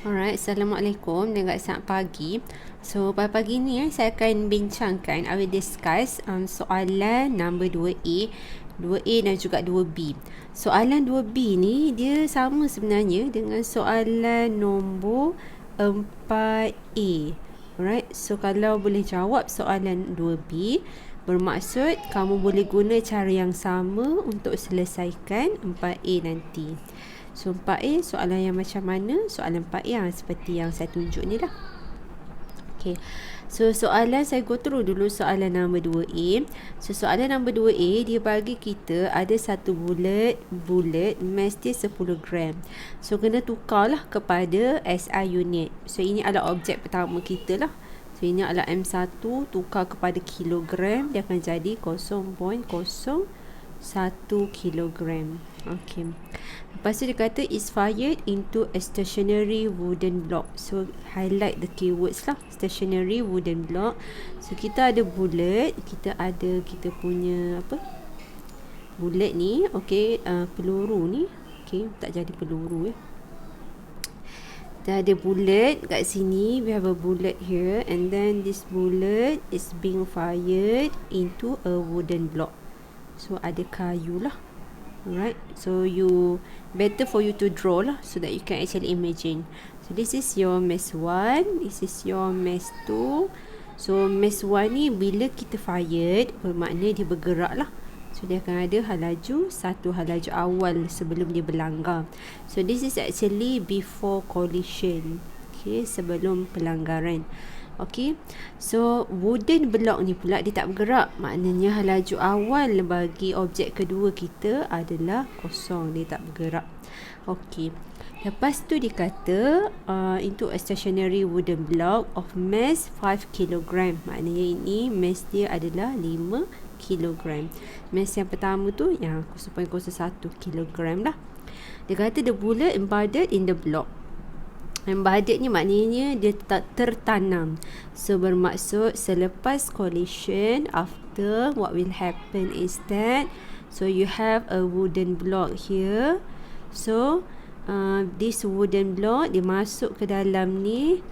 Alright, Assalamualaikum dan selamat pagi. So, pada pagi ni saya akan bincangkan, I will discuss soalan number 2A, 2A dan juga 2B. Soalan 2B ni dia sama sebenarnya dengan soalan nombor 4A. Alright, so kalau boleh jawab soalan 2B, bermaksud kamu boleh guna cara yang sama untuk selesaikan 4A nanti. So 4A soalan yang macam mana? Soalan 4A yang seperti yang saya tunjuk ni lah. Okay. So soalan saya go through dulu soalan nombor 2A. So soalan nombor 2A dia bagi kita ada satu bulat mass dia 10 gram. So kena tukarlah kepada SI unit. So ini adalah objek pertama kita lah. So ini adalah M1 tukar kepada kilogram, dia akan jadi 0.01 kilogram. Okay. Lepas tu dia kata is fired into a stationary wooden block. So highlight the keywords lah, stationary wooden block. So kita ada bulat, kita punya bulat ni, okay, peluru ni, okay, tak jadi peluru ya. Kita ada bulat kat sini, we have a bullet here, and then this bullet is being fired into a wooden block. So ada kayu lah. Alright, so better for you to draw lah, so that you can actually imagine. So this is your mass 1, this is your mass 2. So mass 1 ni bila kita fired, bermakna dia bergerak lah. So dia akan ada satu halaju awal sebelum dia berlanggar. So this is actually before collision, okay, sebelum pelanggaran. Okay, so wooden block ni pula dia tak bergerak, maknanya halaju awal bagi objek kedua kita adalah kosong, dia tak bergerak. Okay, lepas tu dia kata into a stationary wooden block of mass 5 kg, maknanya ini mass dia adalah 5 kg. Mass yang pertama tu yang 0.01 kg lah. Dia kata the bullet embedded in the block. Embedded ni maknanya dia tertanam. So bermaksud selepas collision, after, what will happen is that, so you have a wooden block here. So this wooden block dia masuk ke dalam ni.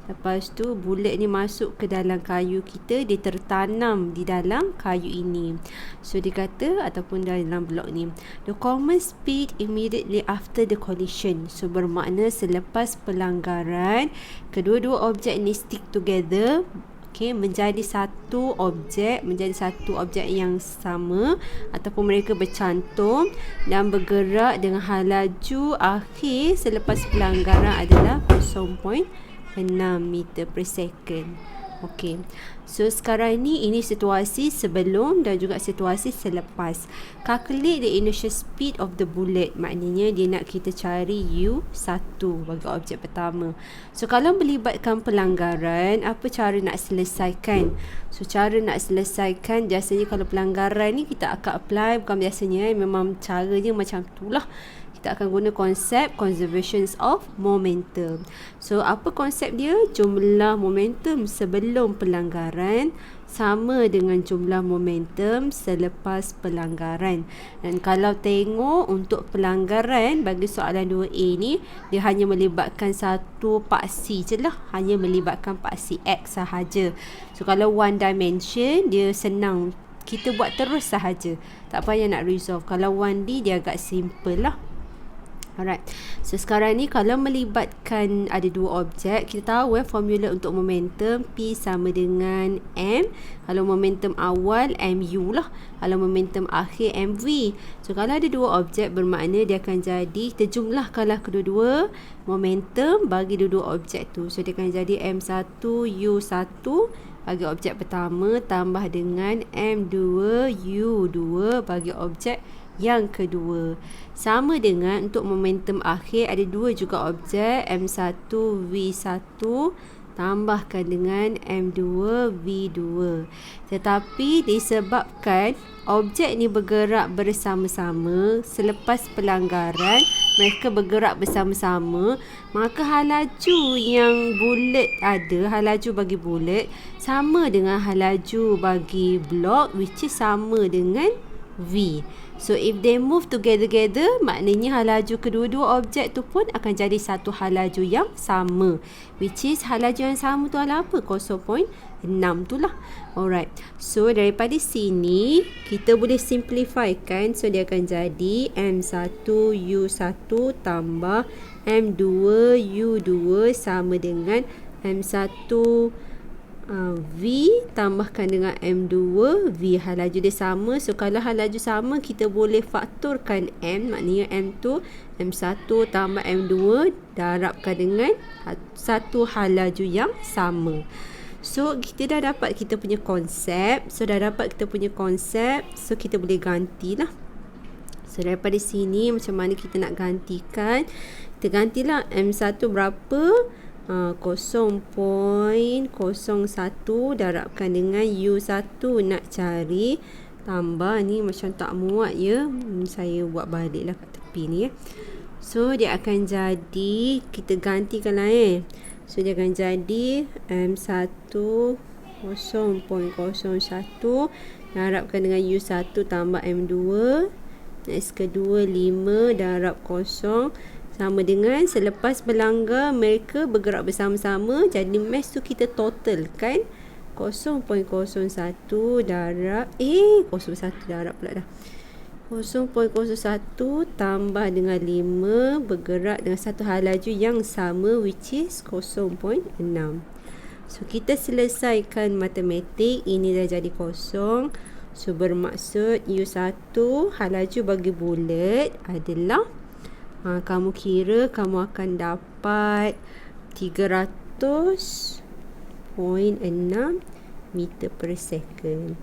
Lepas tu bullet ni masuk ke dalam kayu kita, dia tertanam di dalam kayu ini. So dia kata, ataupun dalam blok ni, the common speed immediately after the collision. So bermakna selepas pelanggaran, kedua-dua objek ni stick together, okay, menjadi satu objek yang sama, ataupun mereka bercantum dan bergerak dengan halaju akhir selepas pelanggaran adalah 0.6 meter per second. Okey. So sekarang ini situasi sebelum dan juga situasi selepas. Calculate the initial speed of the bullet. Maknanya dia nak kita cari U1 bagi objek pertama. So kalau melibatkan pelanggaran, apa cara nak selesaikan? So cara nak selesaikan, biasanya kalau pelanggaran ni kita akan apply, bukan biasanya, memang caranya macam tu lah. Kita akan guna konsep conservation of momentum. So apa konsep dia? Jumlah momentum sebelum pelanggaran sama dengan jumlah momentum selepas pelanggaran. Dan kalau tengok untuk pelanggaran bagi soalan 2A ni, dia hanya melibatkan satu paksi je lah, hanya melibatkan paksi X sahaja. So kalau one dimension, dia senang, kita buat terus sahaja, tak payah nak resolve. Kalau 1D dia agak simple lah. Alright, so sekarang ni kalau melibatkan ada dua objek, kita tahu formula untuk momentum P sama dengan M. Kalau momentum awal MU lah, kalau momentum akhir MV. So kalau ada dua objek, bermakna dia akan jadi, kita jumlahkanlah kedua-dua momentum bagi dua-dua objek tu. So dia akan jadi M1 U1 bagi objek pertama tambah dengan M2 U2 bagi objek yang kedua. Sama dengan untuk momentum akhir, ada dua juga objek, M1 V1 tambahkan dengan M2 V2. Tetapi disebabkan objek ni bergerak bersama-sama, selepas pelanggaran mereka bergerak bersama-sama, maka halaju yang bulat ada, halaju bagi bulat sama dengan halaju bagi blok, which is sama dengan V. So if they move together, maknanya halaju kedua-dua objek tu pun akan jadi satu halaju yang sama, which is halaju yang sama tu adalah apa? 0.6 tu lah. Alright, so daripada sini kita boleh simplify kan. So dia akan jadi M1U1 tambah M2U2 sama dengan M1 V tambahkan dengan M2 V. Halaju dia sama. So kalau halaju sama, kita boleh faktorkan M, maknanya M2 M1 tambah M2 darabkan dengan satu halaju yang sama. So kita dah dapat kita punya konsep. So kita boleh gantilah. So daripada sini macam mana kita nak gantikan? Kita gantilah M1 berapa? 0.01 darabkan dengan U1 nak cari, tambah ni macam tak muat ya. Saya buat baliklah kat tepi ni ya. So dia akan jadi, kita gantikan lah So dia akan jadi M1 0.01 darabkan dengan U1 tambah M2. Next kedua 5 darab 0 sama dengan selepas berlanggar mereka bergerak bersama-sama. Jadi mass tu kita totalkan 0.01 darab 01 darab pula dah 0.01 tambah dengan 5 bergerak dengan satu halaju yang sama, which is 0.6. So kita selesaikan matematik. Ini dah jadi kosong. So bermaksud U1 halaju bagi bulat adalah kamu kira kamu akan dapat 300.6 meter per second.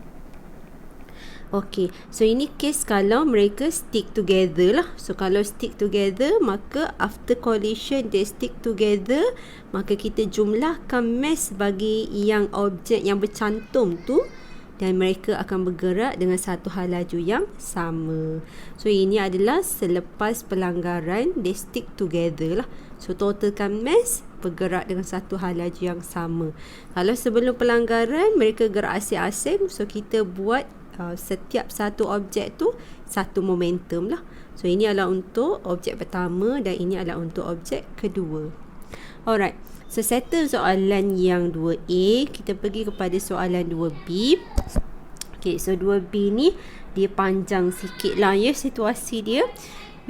Okay, so ini case kalau mereka stick together lah. So kalau stick together, maka after collision they stick together, maka kita jumlahkan mass bagi yang objek yang bercantum tu, dan mereka akan bergerak dengan satu halaju yang sama. So ini adalah selepas pelanggaran, they stick together lah. So totalkan mass, bergerak dengan satu halaju yang sama. Kalau sebelum pelanggaran mereka gerak asing-asing, so kita buat setiap satu objek tu satu momentum lah. So ini adalah untuk objek pertama dan ini adalah untuk objek kedua. Alright, so settle soalan yang 2A. Kita pergi kepada soalan 2B. Okay, so 2B ni dia panjang sikit lah ya situasi dia,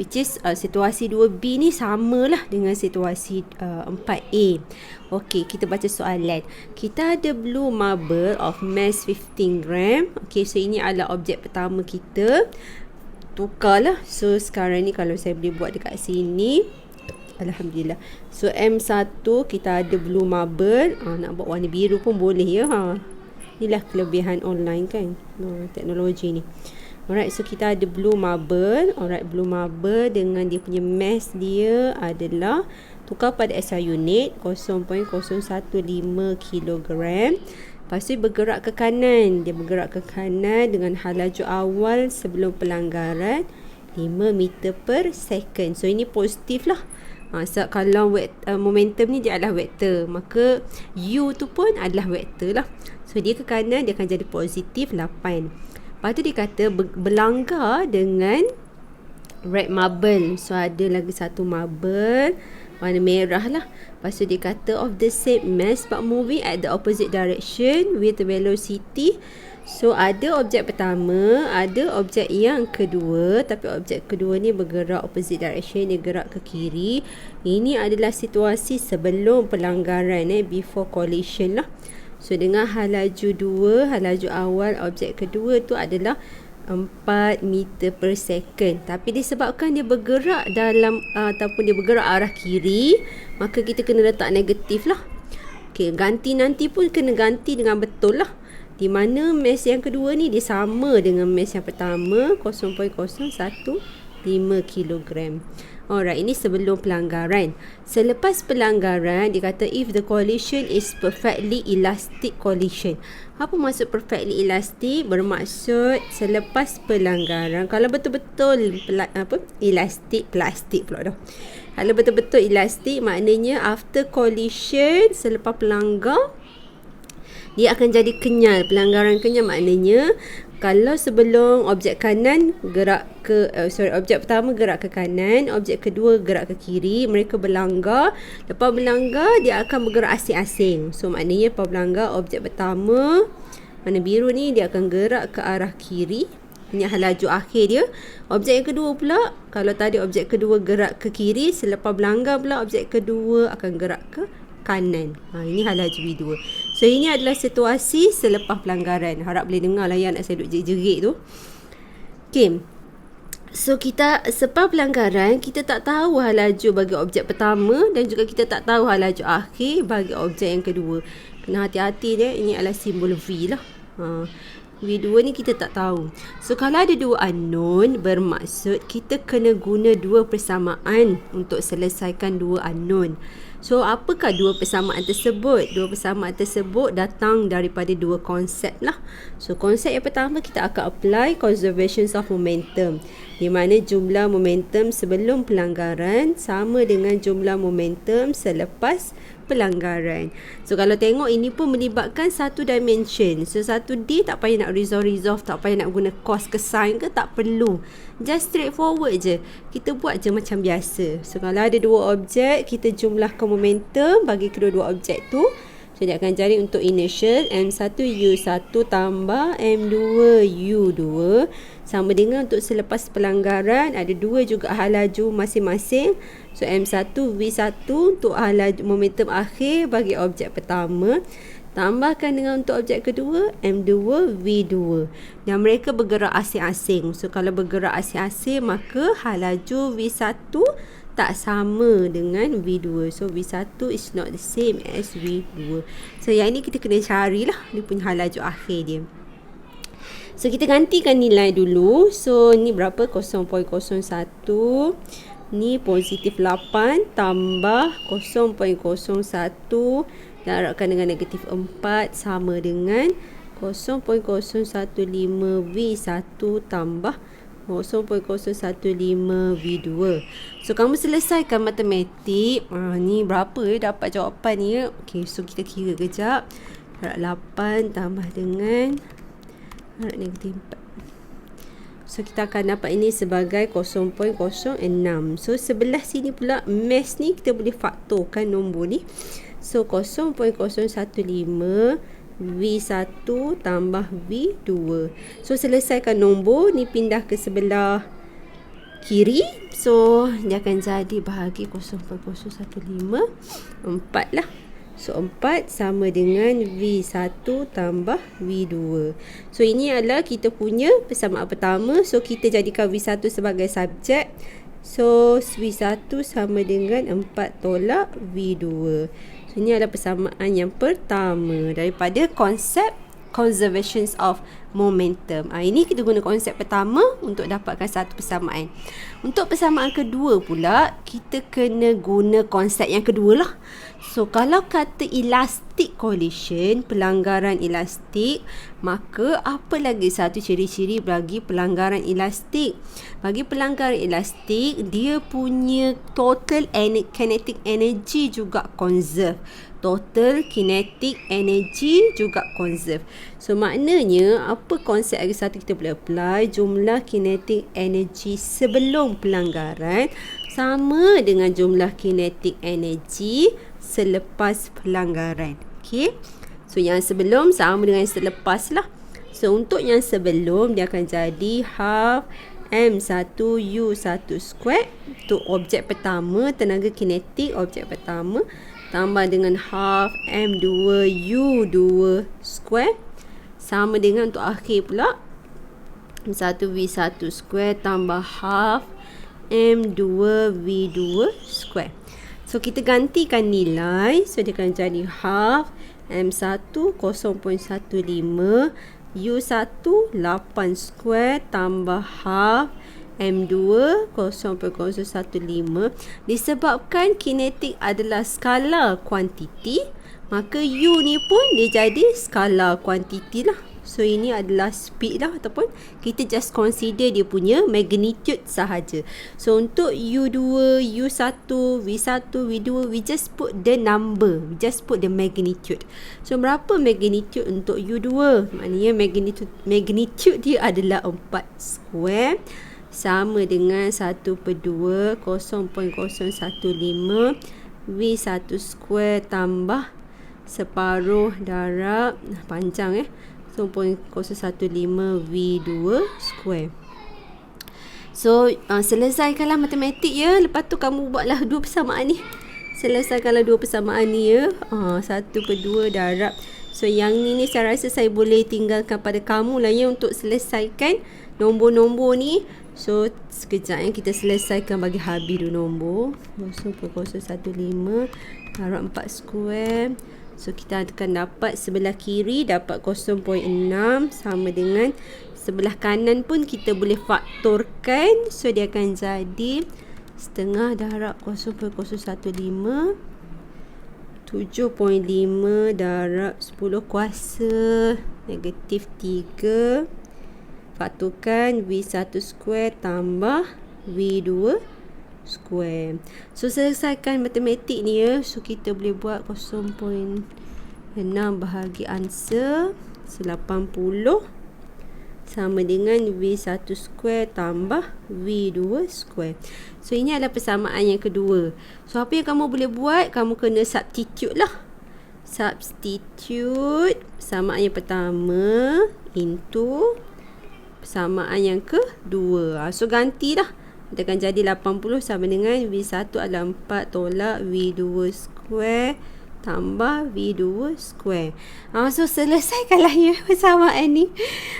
which is situasi 2B ni samalah dengan situasi 4A. Okay, kita baca soalan. Kita ada blue marble of mass 15 gram. Okay, so ini adalah objek pertama kita. Tukarlah. So sekarang ni kalau saya boleh buat dekat sini, alhamdulillah. So M1 kita ada blue marble. Nak buat warna biru pun boleh ya. Inilah kelebihan online kan, teknologi ni. Alright, so kita ada blue marble. Alright, blue marble dengan dia punya mass dia adalah, tukar pada SI unit 0.015 kg. Lepas tu bergerak ke kanan. Dia bergerak ke kanan dengan halaju awal sebelum pelanggaran 5 meter per second. So ini positif lah. So kalau momentum ni dia adalah vektor, maka U tu pun adalah vektor lah. So dia ke kanan, dia akan jadi positif 8. Lepas tu dia kata berlanggar dengan red marble. So ada lagi satu marble warna merah lah. Lepas tu dia kata of the same mass but moving at the opposite direction with velocity. So ada objek pertama, ada objek yang kedua, tapi objek kedua ni bergerak opposite direction, dia gerak ke kiri. Ini adalah situasi sebelum pelanggaran, before collision lah. So dengan halaju 2, halaju awal objek kedua tu adalah 4 meter per second. Tapi disebabkan dia bergerak dalam ataupun dia bergerak arah kiri, maka kita kena letak negatif lah. Okay, ganti nanti pun kena ganti dengan betul lah. Di mana mass yang kedua ni dia sama dengan mass yang pertama, 0.015 kg. Alright, ini sebelum pelanggaran. Selepas pelanggaran, dia kata if the collision is perfectly elastic collision. Apa maksud perfectly elastic? Bermaksud selepas pelanggaran, kalau betul-betul elastik, plastik pula dah. Kalau betul-betul elastik, maknanya after collision, selepas pelanggar, dia akan jadi kenyal. Pelanggaran kenyal maknanya Kalau sebelum objek kanan gerak ke objek pertama gerak ke kanan, objek kedua gerak ke kiri, mereka berlanggar. Lepas berlanggar dia akan bergerak asing-asing. So maknanya lepas berlanggar objek pertama warna biru ni dia akan gerak ke arah kiri. Ini laju akhir dia. Objek yang kedua pula, kalau tadi objek kedua gerak ke kiri, selepas berlanggar pula objek kedua akan gerak ke kanan. Ini laju V2. So ini adalah situasi selepas pelanggaran. Harap boleh dengar lah yang nak saya duduk jerit-jerit tu. Okay. So kita selepas pelanggaran, kita tak tahu laju bagi objek pertama dan juga kita tak tahu laju akhir bagi objek yang kedua. Kena hati-hati dia. Ini adalah simbol V lah. V2 ni kita tak tahu. So kalau ada dua unknown, bermaksud kita kena guna dua persamaan untuk selesaikan dua unknown. So apakah dua persamaan tersebut? Dua persamaan tersebut datang daripada dua konsep lah. So konsep yang pertama kita akan apply conservation of momentum, di mana jumlah momentum sebelum pelanggaran sama dengan jumlah momentum selepas pelanggaran. So kalau tengok ini pun melibatkan satu dimension. So 1D tak payah nak resolve, tak payah nak guna cos ke sin ke, tak perlu. Just straightforward je. Kita buat je macam biasa. So kalau ada dua objek, kita jumlahkan momentum bagi kedua-dua objek tu. So dia akan cari untuk inertial M1U1 tambah M2U2 sama dengan untuk selepas pelanggaran ada dua juga hal laju masing-masing. So M1V1 untuk hal laju momentum akhir bagi objek pertama, tambahkan dengan untuk objek kedua M2V2 dan mereka bergerak asing-asing. So kalau bergerak asing-asing maka hal laju V1 tak sama dengan V2. So V1 is not the same as V2. So yang ni kita kena carilah dia punya hal laju akhir dia. So kita gantikan nilai dulu. So ni berapa? 0.01. Ni positif 8 tambah 0.01 darabkan dengan negatif 4 sama dengan 0.015V1 tambah 0.015V2. So kamu selesaikan matematik. Ni berapa dapat jawapan ni? Okay, so kita kira kejap. Darab 8 tambah dengan darab negatif 4. So kita akan dapat ini sebagai 0.06. So sebelah sini pula mass ni kita boleh faktorkan nombor ni. So 0.015 V1 tambah V2. So selesaikan nombor ni, pindah ke sebelah kiri. So dia akan jadi bahagi 0.015 4 lah. So 4 sama dengan V1 tambah V2. So ini adalah kita punya persamaan pertama. So kita jadikan V1 sebagai subjek. So V1 sama dengan 4 tolak V2. So ini adalah persamaan yang pertama daripada konsep conservation of momentum. Ini kita guna konsep pertama untuk dapatkan satu persamaan. Untuk persamaan kedua pula, kita kena guna konsep yang kedua lah. So kalau kata elastic collision, pelanggaran elastik, maka apa lagi satu ciri-ciri bagi pelanggaran elastik? Bagi pelanggaran elastik, dia punya total kinetic energy juga conserve. Total kinetic energy juga conserve. So maknanya apa konsep lagi satu kita boleh apply? Jumlah kinetic energy sebelum pelanggaran sama dengan jumlah kinetic energy selepas pelanggaran. Okay. So yang sebelum sama dengan yang selepas lah. So untuk yang sebelum dia akan jadi half M1U1 square untuk objek pertama, tenaga kinetik objek pertama, tambah dengan half M2U2 square sama dengan untuk akhir pula M1V1 square tambah half M2V2 square. So kita gantikan nilai. So dia akan jadi half M1 0.15 U1 8 square tambah half M2 0.015. Disebabkan kinetik adalah skalar kuantiti, maka U ni pun dia jadi skalar kuantiti lah. So ini adalah speed lah, ataupun kita just consider dia punya magnitude sahaja. So untuk U2, U1, V1, V2, we just put the number, we just put the magnitude. So berapa magnitude untuk U2? Maknanya magnitude dia adalah 4 square sama dengan 1/2 0.015 V1 square tambah separuh darab panjang 0.015 V2 square. So selesaikanlah matematik ya. Lepas tu kamu buatlah dua persamaan ni. Selesaikanlah dua persamaan ni ya. 1/2 darab. So yang ni saya rasa saya boleh tinggalkan pada kamu lah ya untuk selesaikan nombor-nombor ni. So sekejap kita selesaikan bagi habis dulu nombor. 0.015 darab 4 square. So kita akan dapat sebelah kiri dapat 0.6 sama dengan sebelah kanan pun kita boleh faktorkan. So dia akan jadi setengah darab 0.015 7.5 darab 10 kuasa negatif 3 faktorkan V1 square tambah V2 square. So selesaikan matematik ni ya. So kita boleh buat 0.6 bahagi answer 80 sama dengan V1 square tambah V2 square. So ini adalah persamaan yang kedua. So apa yang kamu boleh buat? Kamu kena substitute lah. Substitute persamaan yang pertama into persamaan yang kedua. So gantilah. Dia akan jadi 80 sama dengan V1 adalah 4 tolak V2 square tambah V2 square. So selesaikanlah ya persamaan ni.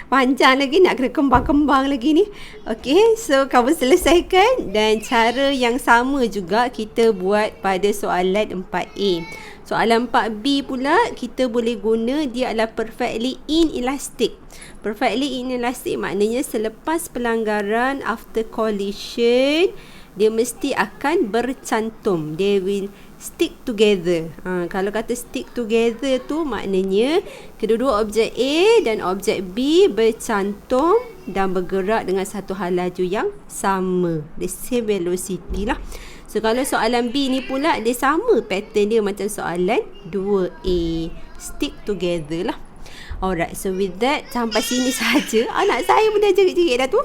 Panjang lagi, nak kena kembang-kembang lagi ni. Okay, so kamu selesaikan. Dan cara yang sama juga kita buat pada soalan 4A. Soalan 4B pula kita boleh guna, dia adalah perfectly inelastic. Perfectly inelastic maknanya selepas pelanggaran, after collision, dia mesti akan bercantum. They will stick together. Kalau kata stick together tu maknanya kedua-dua objek A dan objek B bercantum dan bergerak dengan satu halaju yang sama. The same velocity lah. So kalau soalan B ni pula dia sama pattern dia macam soalan 2A. Stick together lah. Alright, so with that sampai sini saja. Anak saya pun dah jerit-jerit dah tu.